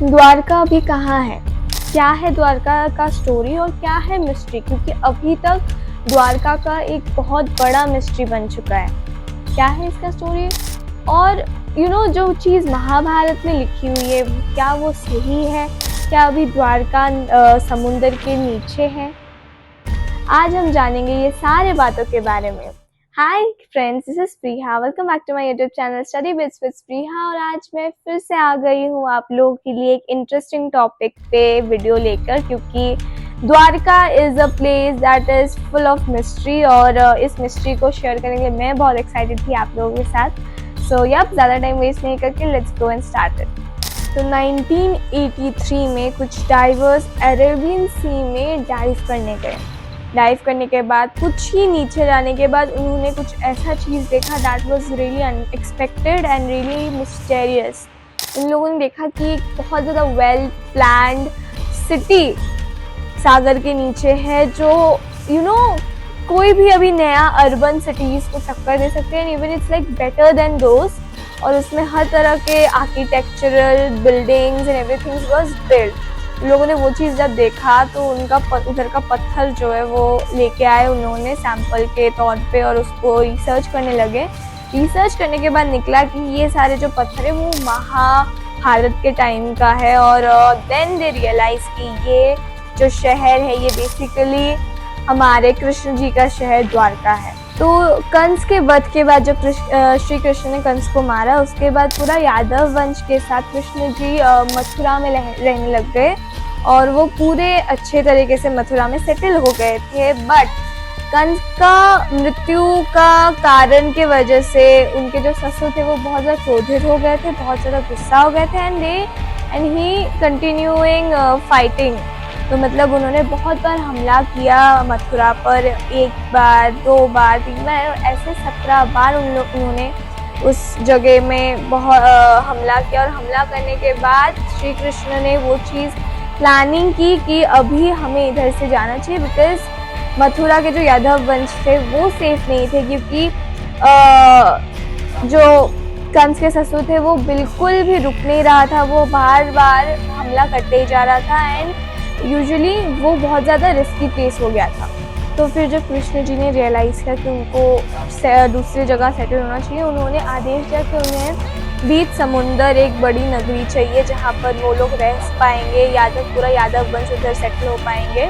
द्वारका अभी कहाँ है, क्या है द्वारका का स्टोरी और क्या है मिस्ट्री, क्योंकि अभी तक द्वारका का एक बहुत बड़ा मिस्ट्री बन चुका है। क्या है इसका स्टोरी और जो चीज़ महाभारत में लिखी हुई है क्या वो सही है, क्या अभी द्वारका समुंदर के नीचे है। आज हम जानेंगे ये सारे बातों के बारे में। Hi friends, this is Priya, welcome back to my YouTube channel study bits with Priya. और आज मैं फिर से आ गई हूँ आप लोगों के लिए एक इंटरेस्टिंग टॉपिक पे वीडियो लेकर, क्योंकि Dwarka is a place that is full of mystery और इस मिस्ट्री को शेयर करने के लिए मैं बहुत एक्साइटेड थी आप लोगों के साथ। सो ज़्यादा टाइम वेस्ट नहीं करके let's go and start it. तो 1983 में कुछ डाइवर्स अरेबियन सी में डाइव करने गए। डाइव करने के बाद कुछ ही नीचे जाने के बाद उन्होंने कुछ ऐसा चीज़ देखा that was really unexpected and really mysterious. इन लोगों ने देखा कि एक बहुत ज़्यादा वेल प्लान्ड सिटी सागर के नीचे है, जो कोई भी अभी नया अर्बन सिटीज़ को टक्कर दे सकते हैं, even it's like better than those. और उसमें हर तरह के architectural buildings and everything was built. लोगों ने वो चीज़ जब देखा तो उनका उधर का पत्थर जो है वो लेके आए उन्होंने सैंपल के तौर पे और उसको रिसर्च करने लगे। रिसर्च करने के बाद निकला कि ये सारे जो पत्थर है वो महाभारत के टाइम का है। और देन दे रियलाइज कि ये जो शहर है ये बेसिकली हमारे कृष्ण जी का शहर द्वारका है। तो कंस के वध के बाद जब श्री कृष्ण ने कंस को मारा, उसके बाद पूरा यादव वंश के साथ कृष्ण जी मथुरा में रहने लग गए और वो पूरे अच्छे तरीके से मथुरा में सेटल हो गए थे। बट कंस का मृत्यु का कारण के वजह से उनके जो ससुर थे वो बहुत ज़्यादा क्रोधित हो गए थे, बहुत ज़्यादा गुस्सा हो गए थे एंड ही कंटिन्यूइंग फाइटिंग। तो मतलब उन्होंने बहुत बार हमला किया मथुरा पर, एक बार, 2 बार, 3 बार, ऐसे 17 बार उन्होंने उस जगह में बहुत हमला किया। और हमला करने के बाद श्री कृष्ण ने वो चीज़ प्लानिंग की कि अभी हमें इधर से जाना चाहिए, बिकॉज मथुरा के जो यादव वंश थे वो सेफ नहीं थे, क्योंकि जो कंस के ससुर थे वो बिल्कुल भी रुक नहीं रहा था, वो बार बार हमला करते ही जा रहा था एंड यूजुअली वो बहुत ज़्यादा रिस्की प्लेस हो गया था। तो फिर जब कृष्ण जी ने रियलाइज़ किया कि उनको दूसरी जगह सेटल होना चाहिए, उन्होंने आदेश दिया कि उन्हें बीच समुंदर एक बड़ी नगरी चाहिए जहाँ पर वो लोग रह पाएंगे, पूरा यादव वंश उधर सेटल हो पाएंगे।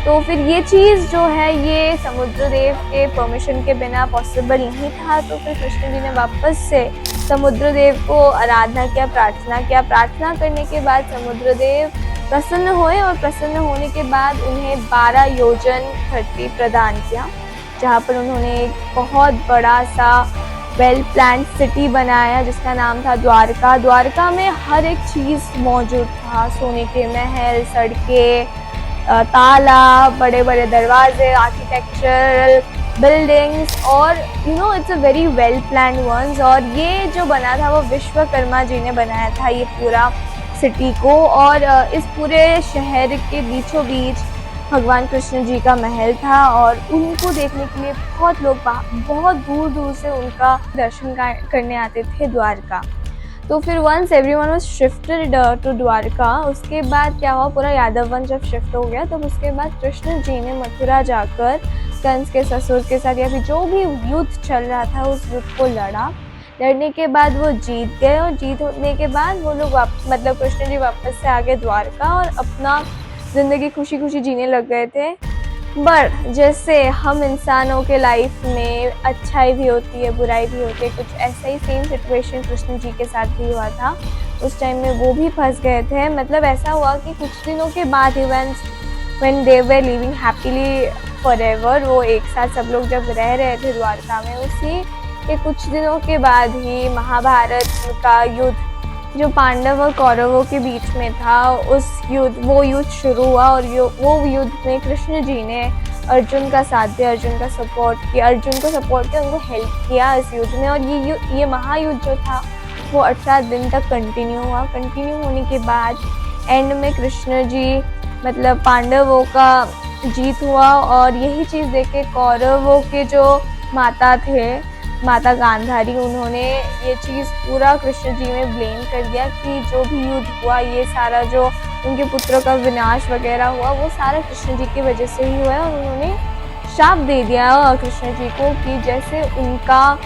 तो फिर ये चीज़ जो है ये समुद्रदेव के परमिशन के बिना पॉसिबल नहीं था। तो फिर कृष्ण जी ने वापस से समुद्रदेव को आराधना किया, प्रार्थना किया। प्रार्थना करने के बाद समुद्रदेव प्रसन्न हुए और प्रसन्न होने के बाद उन्हें 12 योजन धरती प्रदान किया, जहाँ पर उन्होंने एक बहुत बड़ा सा वेल प्लान्ड सिटी बनाया जिसका नाम था द्वारका। द्वारका में हर एक चीज़ मौजूद था, सोने के महल, सड़कें, तालाब, बड़े बड़े दरवाजे, आर्किटेक्चरल बिल्डिंग्स और it's a very well planned ones. और ये जो बना था वो विश्वकर्मा जी ने बनाया था ये पूरा सिटी को। और इस पूरे शहर के बीचों बीच भगवान कृष्ण जी का महल था और उनको देखने के लिए बहुत लोग बहुत दूर दूर से उनका दर्शन करने आते थे द्वारका। तो फिर once everyone was shifted to Dwarka, उसके बाद क्या हुआ, पूरा यादव वंश जब शिफ्ट हो गया तब उसके बाद कृष्ण जी ने मथुरा जाकर कंस के ससुर के साथ या फिर जो भी युद्ध चल रहा था उस युद्ध को लड़ने के बाद वो जीत गए। और जीत होने के बाद वो लोग मतलब कृष्ण जी वापस से आ गए द्वारका और अपना ज़िंदगी खुशी खुशी जीने लग गए थे। बट जैसे हम इंसानों के लाइफ में अच्छाई भी होती है, बुराई भी होती है, कुछ ऐसा ही सेम सिचुएशन कृष्ण जी के साथ भी हुआ था। उस टाइम में वो भी फंस गए थे। मतलब ऐसा हुआ कि कुछ दिनों के बाद when they were living happily forever, वो एक साथ सब लोग जब रह रहे थे द्वारका में, उसी के कुछ दिनों के बाद ही महाभारत का युद्ध जो पांडव और कौरवों के बीच में था वो युद्ध शुरू हुआ। और वो युद्ध में कृष्ण जी ने अर्जुन का साथ दिया, अर्जुन को सपोर्ट किया, उनको हेल्प किया इस युद्ध में। और ये महायुद्ध जो था वो 18 दिन तक कंटिन्यू हुआ। कंटिन्यू होने के बाद एंड में कृष्ण जी मतलब पांडवों का जीत हुआ। और यही चीज़ देख के कौरवों के जो माता थे माता गांधारी, उन्होंने ये चीज़ पूरा कृष्ण जी में ब्लेम कर दिया कि जो भी युद्ध हुआ, ये सारा जो उनके पुत्र का विनाश वगैरह हुआ, वो सारा कृष्ण जी की वजह से ही हुआ है। और उन्होंने शाप दे दिया कृष्ण जी को कि जैसे उनका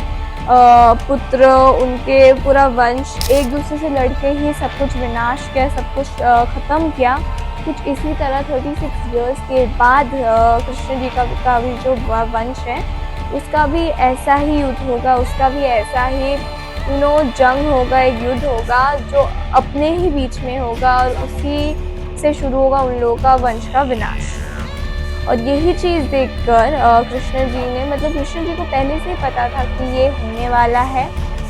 पुत्र, उनके पूरा वंश एक दूसरे से लड़के ही सब कुछ विनाश किया, सब कुछ ख़त्म किया, कुछ इसी तरह 36 इयर्स के बाद कृष्ण जी का भी जो वंश है उसका भी ऐसा ही युद्ध होगा, उसका भी ऐसा ही जंग होगा, एक युद्ध होगा जो अपने ही बीच में होगा और उसी से शुरू होगा उन लोगों का वंश का विनाश। और यही चीज़ देखकर कृष्ण जी ने, मतलब कृष्ण जी को पहले से ही पता था कि ये होने वाला है,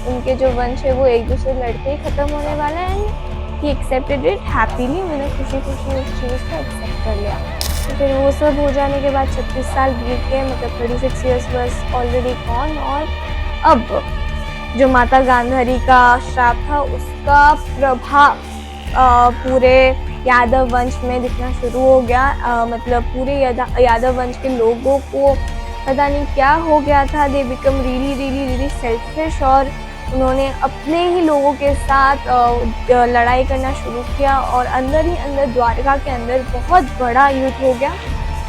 उनके जो वंश है वो एक दूसरे लड़के ही ख़त्म होने वाला है। And he accepted it happily, मैंने खुशी खुशी उस चीज़ को एक्सेप्ट कर लिया। तो फिर वो सब हो जाने के बाद 36 साल बीत गए, मतलब 36 ईयर्स बस ऑलरेडी गॉन। और अब जो माता गांधारी का श्राप था उसका प्रभाव पूरे यादव वंश में दिखना शुरू हो गया। मतलब पूरे यादव वंश के लोगों को पता नहीं क्या हो गया था, दे बिकम रियली सेल्फिश, और उन्होंने अपने ही लोगों के साथ लड़ाई करना शुरू किया। और अंदर ही अंदर द्वारका के अंदर बहुत बड़ा युद्ध हो गया।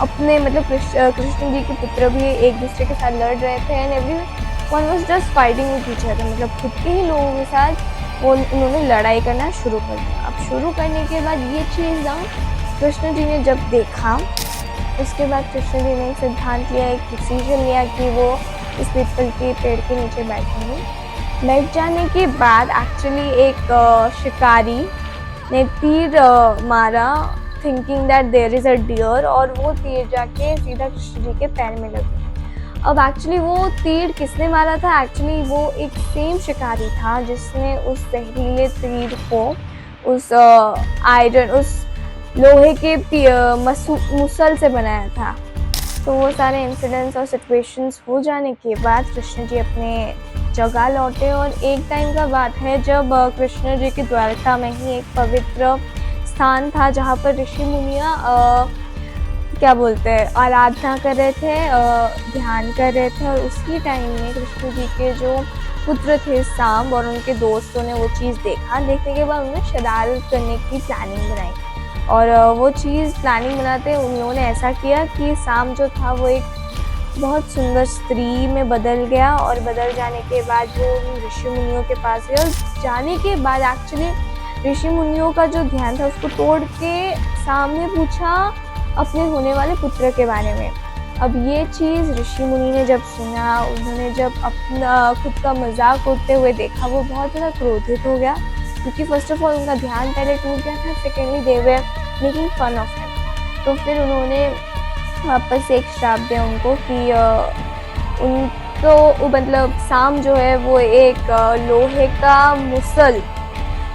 अपने मतलब कृष्ण जी के पुत्र भी एक दूसरे के साथ लड़ रहे थे and everyone was just fighting with each other, मतलब खुद के ही लोगों के साथ उन्होंने लड़ाई करना शुरू कर दिया। अब शुरू करने के बाद ये चीज़ ना कृष्ण जी ने जब देखा, उसके बाद कृष्ण जी ने एक सिद्धांत लिया, एक डिसीजन लिया कि वो इस पीपल के पेड़ के नीचे बैठेंगे। बैठ जाने के बाद एक्चुअली एक शिकारी ने तीर मारा, thinking that there is a deer, और वो तीर जाके सीधा कृष्ण जी के पैर में लगा। अब एक्चुअली वो तीर किसने मारा था? एक्चुअली वो एक सेम शिकारी था जिसने उस जहरीले तीर को उस आयरन, उस लोहे के मुसल से बनाया था। तो वो सारे इंसिडेंट्स और सिचुएशंस हो जाने के बाद कृष्ण जी अपने जगह लौटे। और एक टाइम का बात है जब कृष्ण जी की द्वारका में ही एक पवित्र स्थान था जहाँ पर ऋषि मुनियाँ क्या बोलते हैं, आराधना कर रहे थे, ध्यान कर रहे थे। और उसी टाइम में कृष्ण जी के जो पुत्र थे सांब और उनके दोस्तों ने वो चीज़ देखा। देखने के बाद उन्होंने शरारत करने की प्लानिंग बनाई, और वो चीज़ प्लानिंग बनाते उन लोगों ने ऐसा किया कि सांब जो था वो एक बहुत सुंदर स्त्री में बदल गया। और बदल जाने के बाद वो ऋषि मुनियों के पास गया, और जाने के बाद एक्चुअली ऋषि मुनियों का जो ध्यान था उसको तोड़ के सामने पूछा अपने होने वाले पुत्र के बारे में। अब ये चीज़ ऋषि मुनि ने जब सुना, उन्होंने जब अपना खुद का मजाक उड़ते हुए देखा, वो बहुत ज़्यादा क्रोधित हो गया, क्योंकि फर्स्ट ऑफ ऑल उनका ध्यान पहले टूट गया था, secondly they were making fun of him. तो फिर उन्होंने वापस से एक श्राप दिया उनको कि उनको मतलब सांब जो है वो एक लोहे का मुसल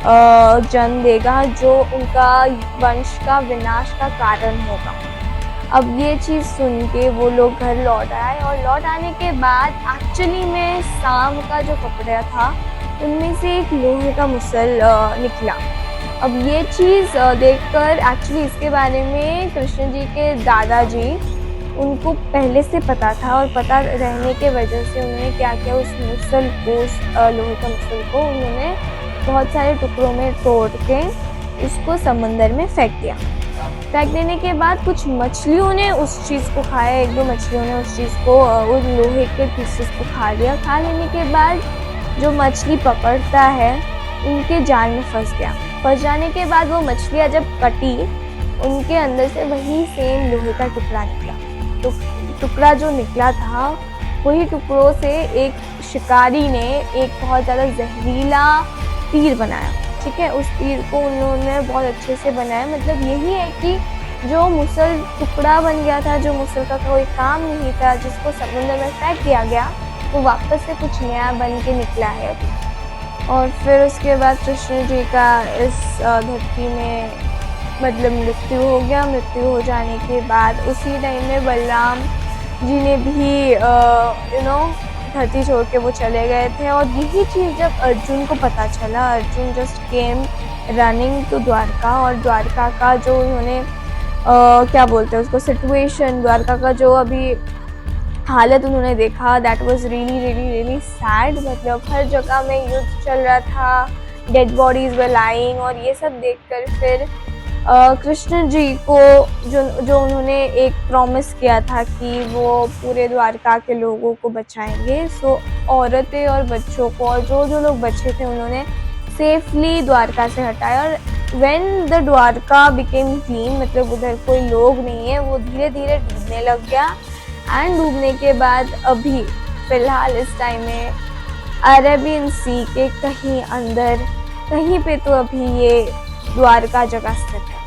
जन्म देगा जो उनका वंश का विनाश का कारण होगा। अब ये चीज़ सुन के वो लोग घर लौट आए, और लौट आने के बाद एक्चुअली में सांब का जो कपड़ा था उनमें से एक लोहे का मुसल निकला। अब ये चीज़ देखकर एक्चुअली इसके बारे में कृष्ण जी के दादाजी, उनको पहले से पता था, और पता रहने के वजह से उन्होंने क्या किया, उस मुसल को, उस लोहे का मुसल को उन्होंने बहुत सारे टुकड़ों में तोड़ के उसको समंदर में फेंक दिया। फेंक देने के बाद कुछ मछलियों ने उस चीज़ को खाया, एक दो मछलियों ने उस चीज़ को, उस लोहे के पीसेस को खा लिया। खा लेने के बाद जो मछली पकड़ता है उनके जाल में फंस गया। फंस जाने के बाद वो मछलियाँ जब कटी, उनके अंदर से वही सेम लोहे का टुकड़ा निकला। तो टुकड़ा जो निकला था वही टुकड़ों से एक शिकारी ने एक बहुत ज़्यादा जहरीला तीर बनाया। ठीक है, उस तीर को उन्होंने बहुत अच्छे से बनाया। मतलब यही है कि जो मुसल टुकड़ा बन गया था, जो मुसल का कोई काम नहीं था, जिसको समुद्र में फेंक दिया गया, वो वापस से कुछ नया बन के निकला है अभी। और फिर उसके बाद कृष्ण जी का इस धरती में मतलब मृत्यु हो गया। मृत्यु हो जाने के बाद उसी टाइम में बलराम जी ने भी धरती छोड़ के वो चले गए थे। और यही चीज़ जब अर्जुन को पता चला, Arjun just came running to Dwarka, और द्वारका का जो उन्होंने क्या बोलते हैं उसको सिचुएशन, द्वारका का जो अभी हालत उन्होंने देखा, that was really really really sad. मतलब हर जगह में युद्ध चल रहा था, डेड बॉडीज वर लाइंग, और ये सब देखकर फिर कृष्ण जी को जो उन्होंने एक प्रॉमिस किया था कि वो पूरे द्वारका के लोगों को बचाएंगे, सो औरतें और बच्चों को और जो लोग बचे थे उन्होंने सेफली द्वारका से हटाया। और when the Dwarka became clean, मतलब उधर कोई लोग नहीं है, वो धीरे धीरे डूबने लग गया। एंड डूबने के बाद अभी फिलहाल इस टाइम में अरेबियन सी के कहीं अंदर कहीं पे तो अभी ये द्वारका जगह स्थित है।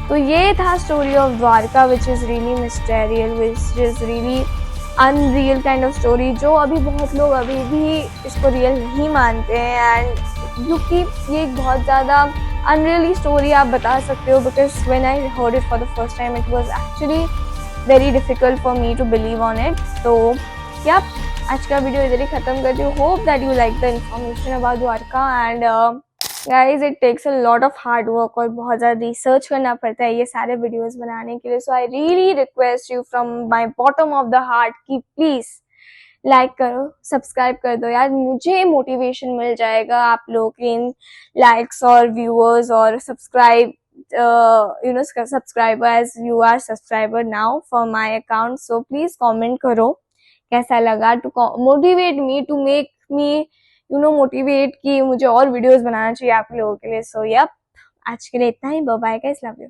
तो ये था story of Dwarka, which is really mysterial, which is really unreal kind of story, जो अभी बहुत लोग अभी भी इसको रियल नहीं मानते हैं। एंड क्योंकि ये एक बहुत ज़्यादा अनरियली स्टोरी आप बता सकते हो, because when I heard it for the first time it was actually very difficult for me to believe on it. तो या आज का वीडियो इधर ही ख़त्म करती हूँ। Hope that you like the information about Dwarka. And guys it takes a lot of hard work, और बहुत ज़्यादा रिसर्च करना पड़ता है ये सारे वीडियोस बनाने के लिए। So I really request you from my bottom of the heart कि प्लीज़ लाइक करो, सब्सक्राइब कर दो यार, मुझे मोटिवेशन मिल जाएगा आप लोग के इन लाइक्स और व्यूअर्स और subscribe subscriber, as you are subscriber now for my account. So please comment करो कैसा लगा, to motivate me, to make me motivate कि मुझे और वीडियोस बनाना चाहिए आप लोगों के लिए। सो यप, आज के लिए इतना ही। Bye bye guys, love you.